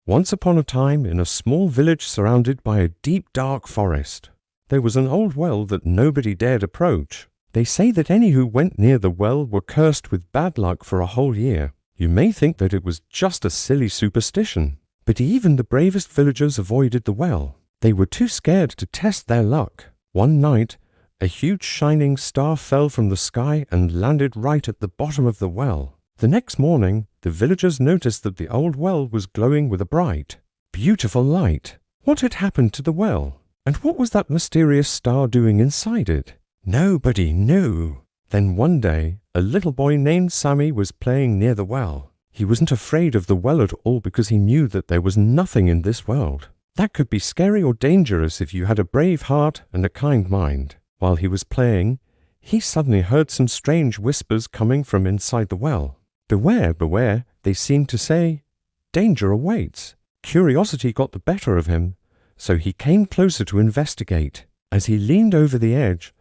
Once upon a time, in a small village surrounded by a deep, dark forest, there was an old well that nobody dared approach. They say that any who went near the well were cursed with bad luck for a whole year. You may think that it was just a silly superstition, but even the bravest villagers avoided the well. They were too scared to test their luck. One night, a huge shining star fell from the sky and landed right at the bottom of the well. The next morning, the villagers noticed that the old well was glowing with a bright, beautiful light. What had happened to the well? And what was that mysterious star doing inside it? Nobody knew. Then one day, a little boy named Sammy was playing near the well. He wasn't afraid of the well at all because he knew that there was nothing in this world that could be scary or dangerous if you had a brave heart and a kind mind. While he was playing, he suddenly heard some strange whispers coming from inside the well. "Beware, beware," they seemed to say. "Danger awaits." Curiosity got the better of him, so he came closer to investigate. As he leaned over the edge,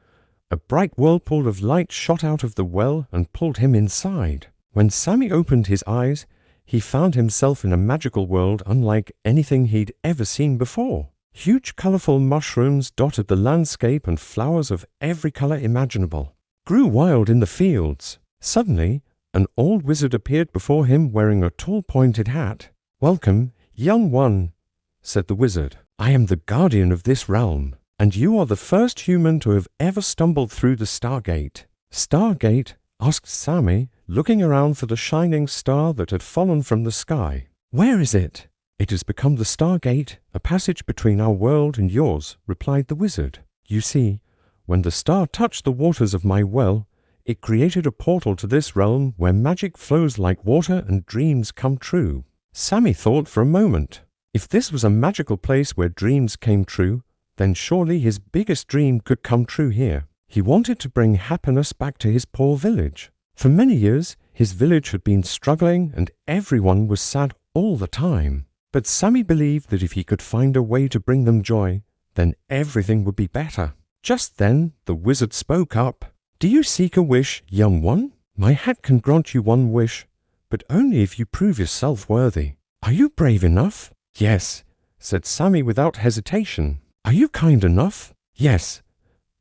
a bright whirlpool of light shot out of the well and pulled him inside. When Sammy opened his eyes, he found himself in a magical world unlike anything he'd ever seen before. Huge colorful mushrooms dotted the landscape, and flowers of every color imaginable grew wild in the fields. Suddenly, an old wizard appeared before him wearing a tall pointed hat. "Welcome, young one," said the wizard. "I am the guardian of this realm, and you are the first human to have ever stumbled through the Stargate." "Stargate?" asked Sammy, looking around for the shining star that had fallen from the sky. "Where is it?" "It has become the Stargate, a passage between our world and yours," replied the wizard. "You see, when the star touched the waters of my well, it created a portal to this realm where magic flows like water and dreams come true." Sammy thought for a moment. If this was a magical place where dreams came true, then surely his biggest dream could come true here. He wanted to bring happiness back to his poor village. For many years, his village had been struggling and everyone was sad all the time. But Sammy believed that if he could find a way to bring them joy, then everything would be better. Just then, the wizard spoke up. "Do you seek a wish, young one? My hat can grant you one wish, but only if you prove yourself worthy. Are you brave enough?" "Yes," said Sammy without hesitation. "Are you kind enough?" "Yes,"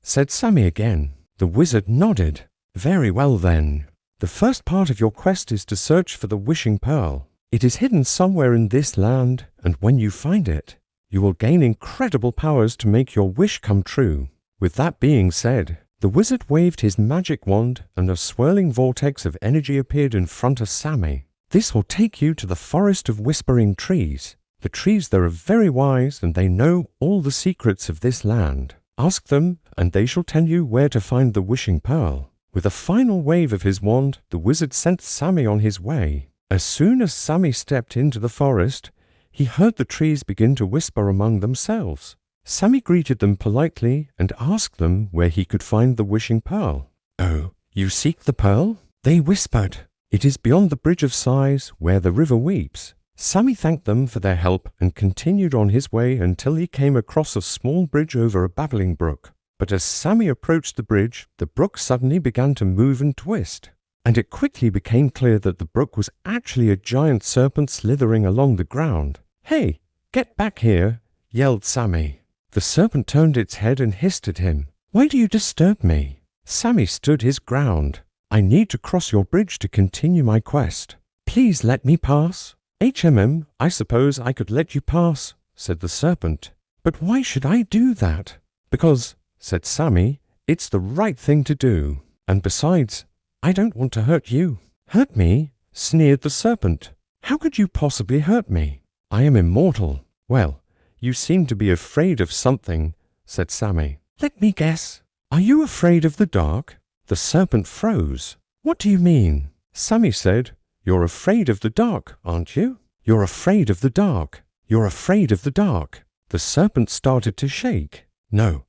said Sammy again. The wizard nodded. "Very well then. The first part of your quest is to search for the wishing pearl. It is hidden somewhere in this land, and when you find it, you will gain incredible powers to make your wish come true." With that being said, the wizard waved his magic wand, and a swirling vortex of energy appeared in front of Sammy. "This will take you to the forest of whispering trees. The trees there are very wise, and they know all the secrets of this land. Ask them, and they shall tell you where to find the wishing pearl." With a final wave of his wand, the wizard sent Sammy on his way. As soon as Sammy stepped into the forest, he heard the trees begin to whisper among themselves. Sammy greeted them politely and asked them where he could find the wishing pearl. "Oh, you seek the pearl?" they whispered. "It is beyond the Bridge of Sighs, where the river weeps." Sammy thanked them for their help and continued on his way until he came across a small bridge over a babbling brook. But as Sammy approached the bridge, the brook suddenly began to move and twist, and it quickly became clear that the brook was actually a giant serpent slithering along the ground. "Hey, get back here," yelled Sammy. The serpent turned its head and hissed at him. "Why do you disturb me?" Sammy stood his ground. "I need to cross your bridge to continue my quest. Please let me pass." I suppose I could let you pass," said the serpent. "But why should I do that?" "Because," said Sammy, "it's the right thing to do. And besides, I don't want to hurt you." "Hurt me?" sneered the serpent. "How could you possibly hurt me? I am immortal." "Well, you seem to be afraid of something," said Sammy. "Let me guess. Are you afraid of the dark?" The serpent froze. "What do you mean?" Sammy said, "You're afraid of the dark, aren't you? You're afraid of the dark. You're afraid of the dark." The serpent started to shake. "No,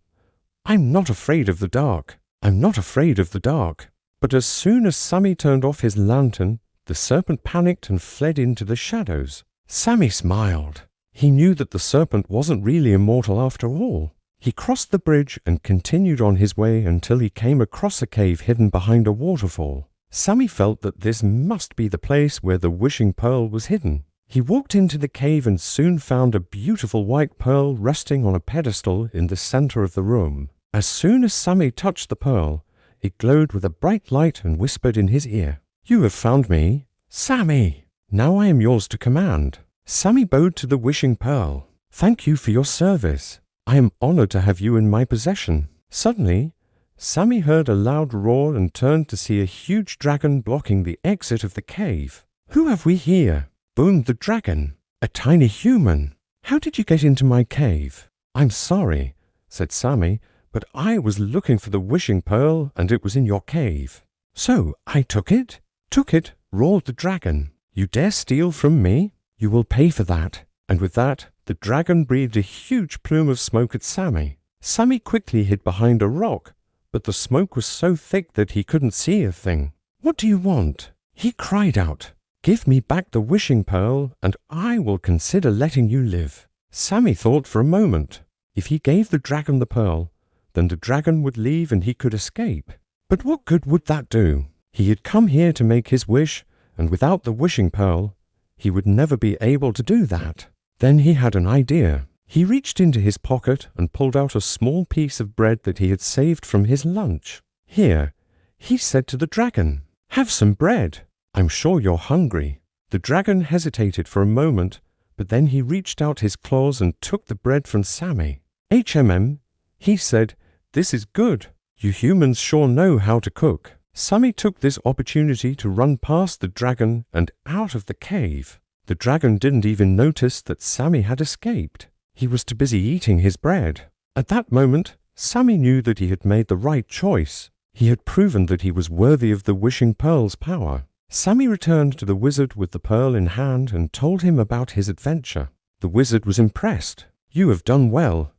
I'm not afraid of the dark. I'm not afraid of the dark." But as soon as Sammy turned off his lantern, the serpent panicked and fled into the shadows. Sammy smiled. He knew that the serpent wasn't really immortal after all. He crossed the bridge and continued on his way until he came across a cave hidden behind a waterfall. Sammy felt that this must be the place where the wishing pearl was hidden. He walked into the cave and soon found a beautiful white pearl resting on a pedestal in the center of the room. As soon as Sammy touched the pearl, it glowed with a bright light and whispered in his ear, "You have found me, Sammy. Now I am yours to command." Sammy bowed to the wishing pearl. "Thank you for your service. I am honored to have you in my possession." Suddenly, Sammy heard a loud roar and turned to see a huge dragon blocking the exit of the cave. "Who have we here?" boomed the dragon. "A tiny human. How did you get into my cave?" "I'm sorry," said Sammy, "but I was looking for the wishing pearl and it was in your cave." "So I took it?" "Took it?" roared the dragon. "You dare steal from me? You will pay for that." And with that, the dragon breathed a huge plume of smoke at Sammy. Sammy quickly hid behind a rock, but the smoke was so thick that he couldn't see a thing. "What do you want?" he cried out. "Give me back the wishing pearl, and I will consider letting you live." Sammy thought for a moment. If he gave the dragon the pearl, then the dragon would leave and he could escape. But what good would that do? He had come here to make his wish, and without the wishing pearl, he would never be able to do that. Then he had an idea. He reached into his pocket and pulled out a small piece of bread that he had saved from his lunch. "Here," he said to the dragon, "have some bread. I'm sure you're hungry." The dragon hesitated for a moment, but then he reached out his claws and took the bread from Sammy. He said, "This is good. You humans sure know how to cook." Sammy took this opportunity to run past the dragon and out of the cave. The dragon didn't even notice that Sammy had escaped. He was too busy eating his bread. At that moment, Sammy knew that he had made the right choice. He had proven that he was worthy of the wishing pearl's power. Sammy returned to the wizard with the pearl in hand and told him about his adventure. The wizard was impressed. "You have done well,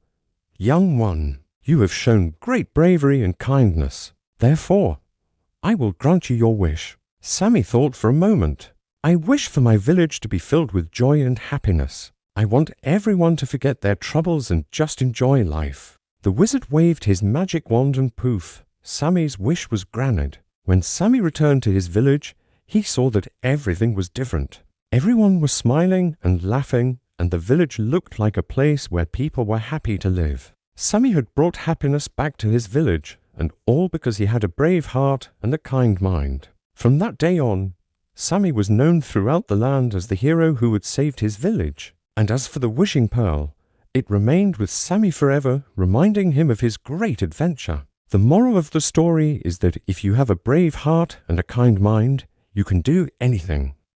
young one. You have shown great bravery and kindness. Therefore, I will grant you your wish." Sammy thought for a moment. "I wish for my village to be filled with joy and happiness. I want everyone to forget their troubles and just enjoy life." The wizard waved his magic wand and poof, Sammy's wish was granted. When Sammy returned to his village, he saw that everything was different. Everyone was smiling and laughing, and the village looked like a place where people were happy to live. Sammy had brought happiness back to his village, and all because he had a brave heart and a kind mind. From that day on, Sammy was known throughout the land as the hero who had saved his village. And as for the wishing pearl, it remained with Sammy forever, reminding him of his great adventure. The moral of the story is that if you have a brave heart and a kind mind, you can do anything.